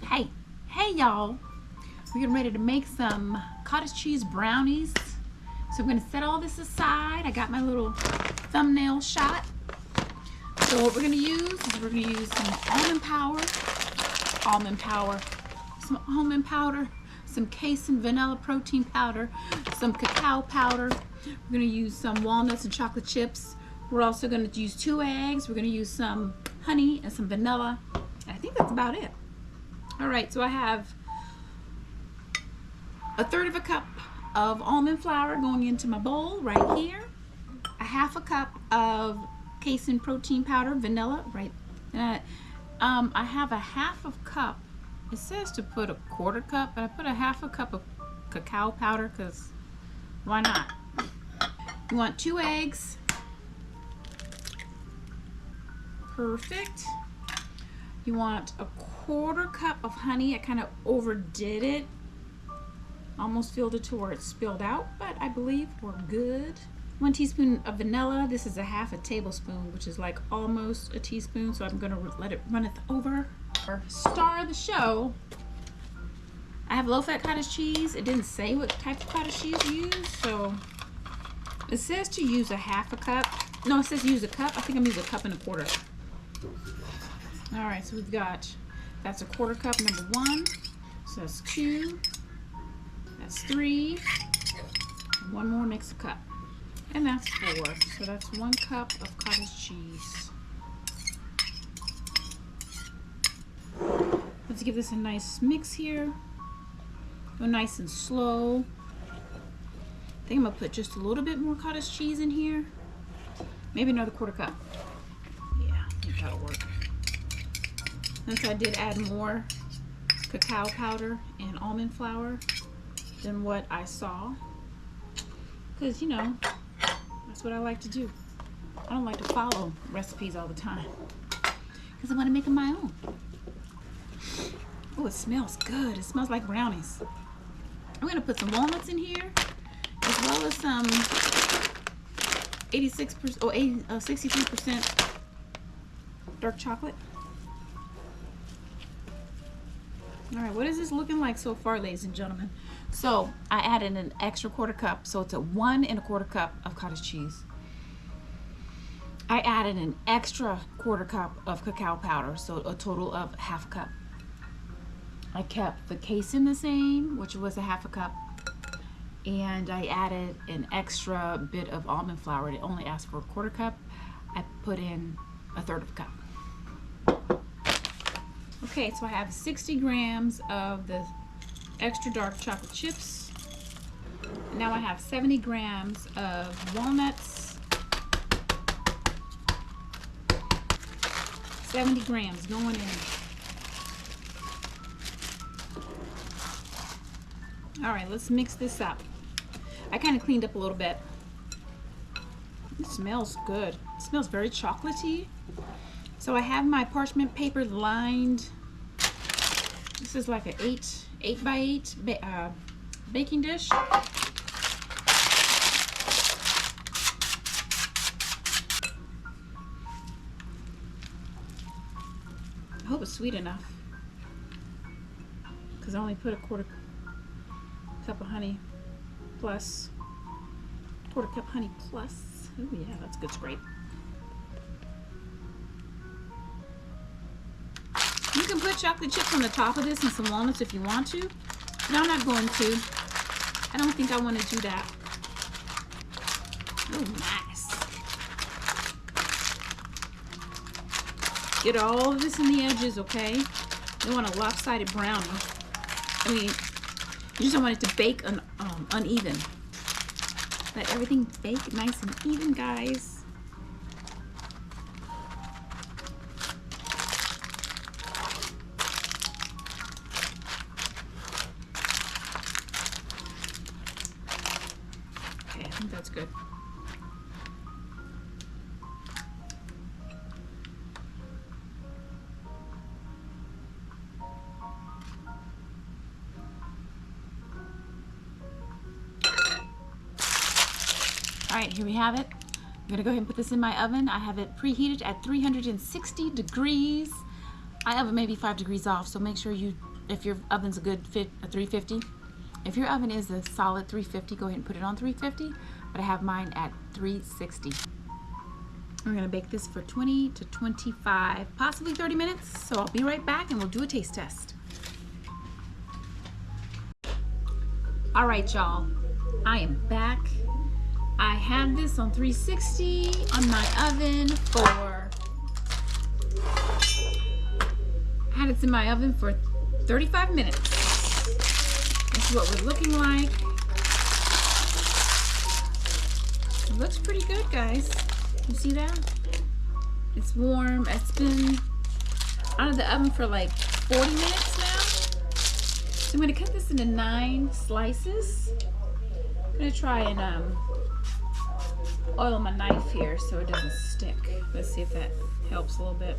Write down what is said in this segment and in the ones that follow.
Hey y'all, we're getting ready to make some cottage cheese brownies. So I'm going to set all this aside. I got my little thumbnail shot. So what we're going to use is we're going to use some almond powder, some Casein vanilla protein powder, some cacao powder. We're going to use some walnuts and chocolate chips. We're also going to use 2 eggs. We're going to use some honey and some vanilla. I think that's about it. All right, so I have 1/3 cup of almond flour going into my bowl right here. 1/2 cup of Casein protein powder, vanilla, right. I have 1/2 cup. It says to put 1/4 cup, but I put 1/2 cup of cacao powder because why not? You want 2 eggs. Perfect. You want 1/4 cup of honey. I kind of overdid it. Almost filled it to where it spilled out, but I believe we're good. 1 teaspoon of vanilla. This is 1/2 tablespoon, which is like almost a teaspoon, so I'm gonna let it run it over. Star of the show, I have low fat cottage cheese. It didn't say what type of cottage cheese you use, so it says to use 1/2 cup. No, it says use a cup. I think I'm using 1 1/4 cup. All right, so we've got, that's 1/4 cup, number 1. So that's 2. That's 3. 1 more makes a cup. And that's 4. So that's 1 cup of cottage cheese. Let's give this a nice mix here. Go nice and slow. I think I'm gonna put just a little bit more cottage cheese in here. Maybe another 1/4 cup. Yeah, I think that'll work. Since I did add more cacao powder and almond flour than what I saw, because you know, that's what I like to do. I don't like to follow recipes all the time because I want to make them my own. Oh, it smells good. It smells like brownies. I'm going to put some walnuts in here, as well as some 63% dark chocolate. All right, what is this looking like so far, ladies and gentlemen? So I added an extra 1/4 cup, so it's a 1 1/4 cup of cottage cheese. I added an extra 1/4 cup of cacao powder, so a total of 1/2 cup. I kept the Casein the same, which was 1/2 cup, and I added an extra bit of almond flour. It only asked for 1/4 cup. I put in 1/3 cup. Okay, so I have 60 grams of the extra dark chocolate chips. And now I have 70 grams of walnuts. 70 grams going in. All right, let's mix this up. I kind of cleaned up a little bit. It smells good. It smells very chocolatey. So I have my parchment paper lined. This is like an 8 by 8 baking dish. I hope it's sweet enough, because I only put 1/4 cup of honey plus 1/4 cup honey plus. Oh yeah, that's good scrape. You can put chocolate chips on the top of this and some walnuts if you want to, but I'm not going to. I don't think I want to do that. Oh, nice. Get all of this in the edges, okay? You want a lopsided brownie. I mean, you just don't want it to bake uneven. Let everything bake nice and even, guys. Okay, I think that's good. All right, here we have it. I'm gonna go ahead and put this in my oven. I have it preheated at 360 degrees. I have it maybe 5 degrees off, so make sure you if your oven's a good 350. If your oven is a solid 350, go ahead and put it on 350, but I have mine at 360. I'm gonna bake this for 20 to 25, possibly 30 minutes. So I'll be right back and we'll do a taste test. All right, y'all, I am back. I have this on 360 on my oven for, I had it in my oven for 35 minutes. This is what we're looking like. It looks pretty good, guys. You see that? It's warm. It's been out of the oven for like 40 minutes now. So I'm going to cut this into 9 slices. I'm going to try and oil my knife here so it doesn't stick. Let's see if that helps a little bit.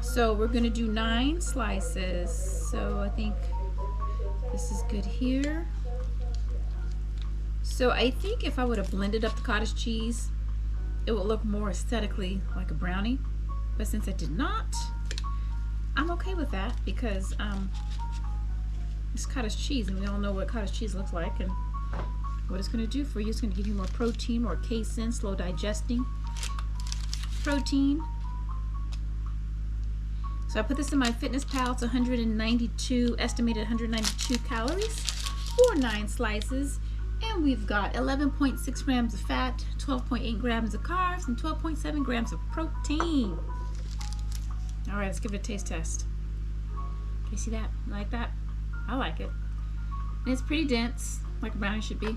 So we're going to do 9 slices. So I think this is good here. So I think if I would have blended up the cottage cheese, it would look more aesthetically like a brownie. But since I did not, I'm okay with that because it's cottage cheese and we all know what cottage cheese looks like and what it's going to do for you. It's going to give you more protein, more casein, slow digesting protein. So I put this in my FitnessPal. It's 192, estimated 192 calories for 9 slices. And we've got 11.6 grams of fat, 12.8 grams of carbs, and 12.7 grams of protein. All right, let's give it a taste test. Can you see that? You like that? I like it. And it's pretty dense, like a brownie should be.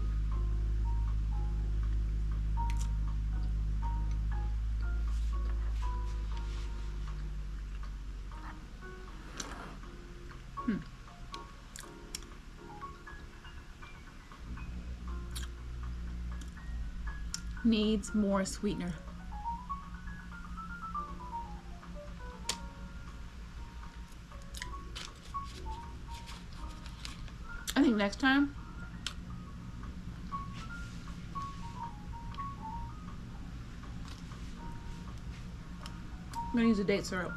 Needs more sweetener. I think next time I'm gonna use a date syrup.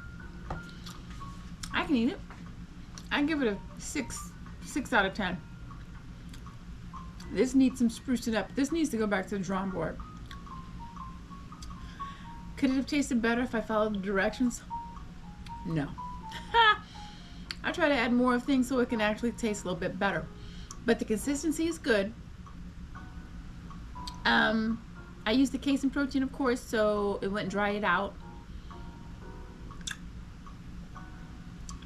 I can eat it. I give it a 6 out of 10. This needs some sprucing up. This needs to go back to the drawing board. Could it have tasted better if I followed the directions? No. I try to add more things so it can actually taste a little bit better. But the consistency is good. I used the casein protein, of course, so it wouldn't dry it out.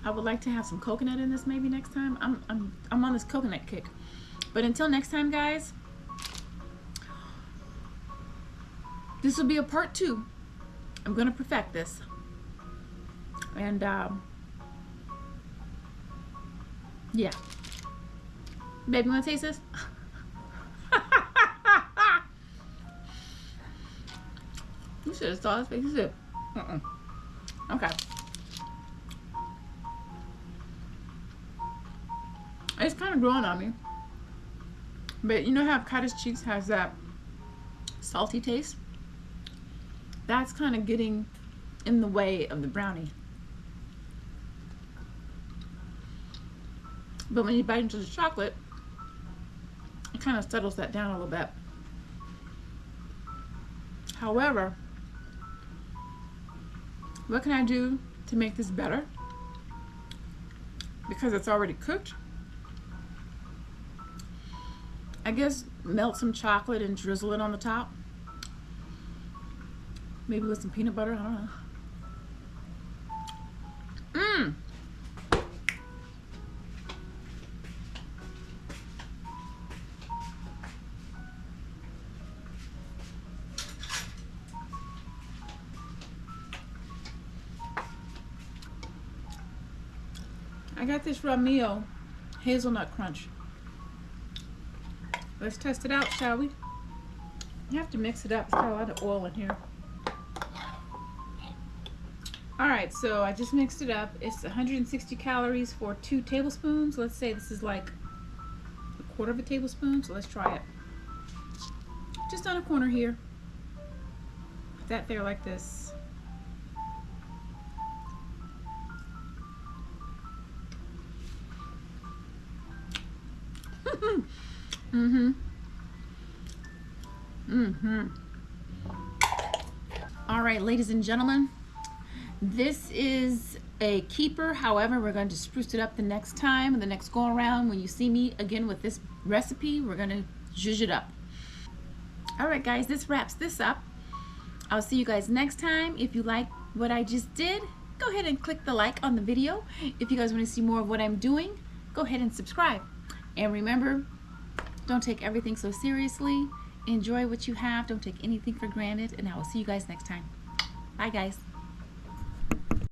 I would like to have some coconut in this maybe next time. I'm on this coconut kick. But until next time, guys, this will be a part 2. I'm gonna perfect this. And yeah. Baby, you wanna taste this? You should have saw his face. You said, okay. It's kind of growing on me. But you know how cottage cheese has that salty taste? That's kind of getting in the way of the brownie. But when you bite into the chocolate, it kind of settles that down a little bit. However, what can I do to make this better? Because it's already cooked. I guess melt some chocolate and drizzle it on the top. Maybe with some peanut butter, I don't know. I got this Ramio hazelnut crunch. Let's test it out, shall we? You have to mix it up. It's got a lot of oil in here. Alright, so I just mixed it up. It's 160 calories for 2 tablespoons. Let's say this is like a quarter of a tablespoon, so let's try it. Just on a corner here. Put that there like this. Mm-hmm. Mm-hmm. All right, ladies and gentlemen, this is a keeper. However, we're going to spruce it up the next time, the next go around. When you see me again with this recipe, we're going to zhuzh it up. All right, guys, this wraps this up. I'll see you guys next time. If you like what I just did, go ahead and click the like on the video. If you guys want to see more of what I'm doing, go ahead and subscribe. And remember, don't take everything so seriously. Enjoy what you have. Don't take anything for granted. And I will see you guys next time. Bye, guys.